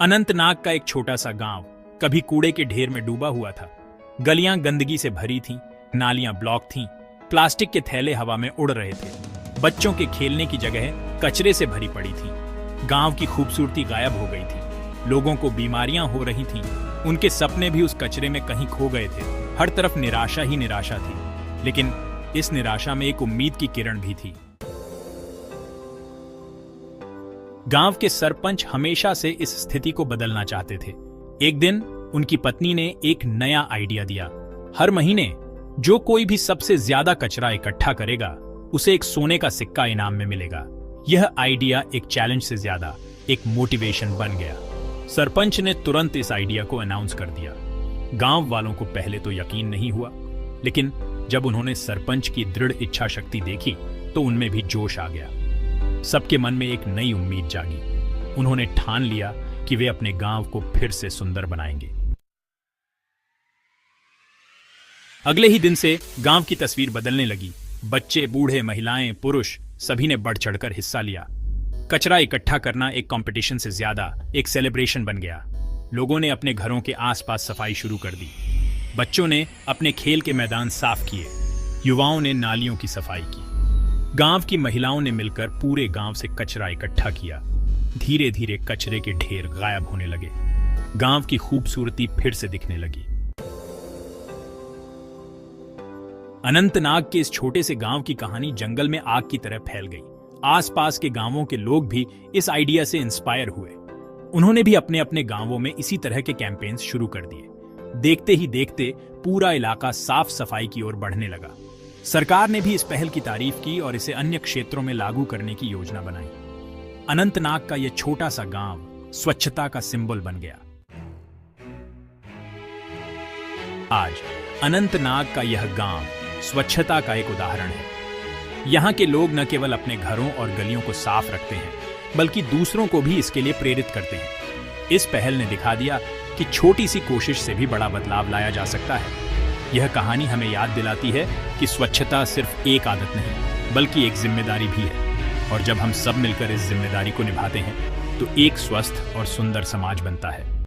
अनंतनाग का एक छोटा सा गांव कभी कूड़े के ढेर में डूबा हुआ था। गलियां गंदगी से भरी थीं, नालियां ब्लॉक थीं, प्लास्टिक के थैले हवा में उड़ रहे थे। बच्चों के खेलने की जगह कचरे से भरी पड़ी थी। गांव की खूबसूरती गायब हो गई थी। लोगों को बीमारियां हो रही थीं। उनके सपने भी उस कचरे में कहीं खो गए थे। हर तरफ निराशा ही निराशा थी, लेकिन इस निराशा में एक उम्मीद की किरण भी थी। गांव के सरपंच हमेशा से इस स्थिति को बदलना चाहते थे। एक दिन उनकी पत्नी ने एक नया आइडिया दिया। हर महीने जो कोई भी सबसे ज्यादा कचरा इकट्ठा करेगा, उसे एक सोने का सिक्का इनाम में मिलेगा। यह आइडिया एक चैलेंज से ज्यादा एक मोटिवेशन बन गया। सरपंच ने तुरंत इस आइडिया को अनाउंस कर दिया। गांव वालों को पहले तो यकीन नहीं हुआ, लेकिन जब उन्होंने सरपंच की दृढ़ इच्छा शक्ति देखी तो उनमें भी जोश आ गया। सबके मन में एक नई उम्मीद जागी। उन्होंने ठान लिया कि वे अपने गांव को फिर से सुंदर बनाएंगे। अगले ही दिन से गांव की तस्वीर बदलने लगी। बच्चे, बूढ़े, महिलाएं, पुरुष सभी ने बढ़ चढ़कर हिस्सा लिया। कचरा इकट्ठा करना एक कंपटीशन से ज्यादा एक सेलिब्रेशन बन गया। लोगों ने अपने घरों के आसपास सफाई शुरू कर दी। बच्चों ने अपने खेल के मैदान साफ किए। युवाओं ने नालियों की सफाई की। गांव की महिलाओं ने मिलकर पूरे गांव से कचरा इकट्ठा किया। धीरे धीरे कचरे के ढेर गायब होने लगे। गांव की खूबसूरती फिर से दिखने लगी। अनंतनाग के इस छोटे से गांव की कहानी जंगल में आग की तरह फैल गई। आसपास के गांवों के लोग भी इस आइडिया से इंस्पायर हुए। उन्होंने भी अपने अपने गांवों में इसी तरह के कैंपेन्स शुरू कर दिए। देखते ही देखते पूरा इलाका साफ सफाई की ओर बढ़ने लगा। सरकार ने भी इस पहल की तारीफ की और इसे अन्य क्षेत्रों में लागू करने की योजना बनाई। अनंतनाग का यह छोटा सा गांव स्वच्छता का सिंबल बन गया। आज अनंतनाग का यह गांव स्वच्छता का एक उदाहरण है। यहां के लोग न केवल अपने घरों और गलियों को साफ रखते हैं, बल्कि दूसरों को भी इसके लिए प्रेरित करते हैं। इस पहल ने दिखा दिया कि छोटी सी कोशिश से भी बड़ा बदलाव लाया जा सकता है। यह कहानी हमें याद दिलाती है कि स्वच्छता सिर्फ एक आदत नहीं, बल्कि एक जिम्मेदारी भी है। और जब हम सब मिलकर इस जिम्मेदारी को निभाते हैं, तो एक स्वस्थ और सुंदर समाज बनता है।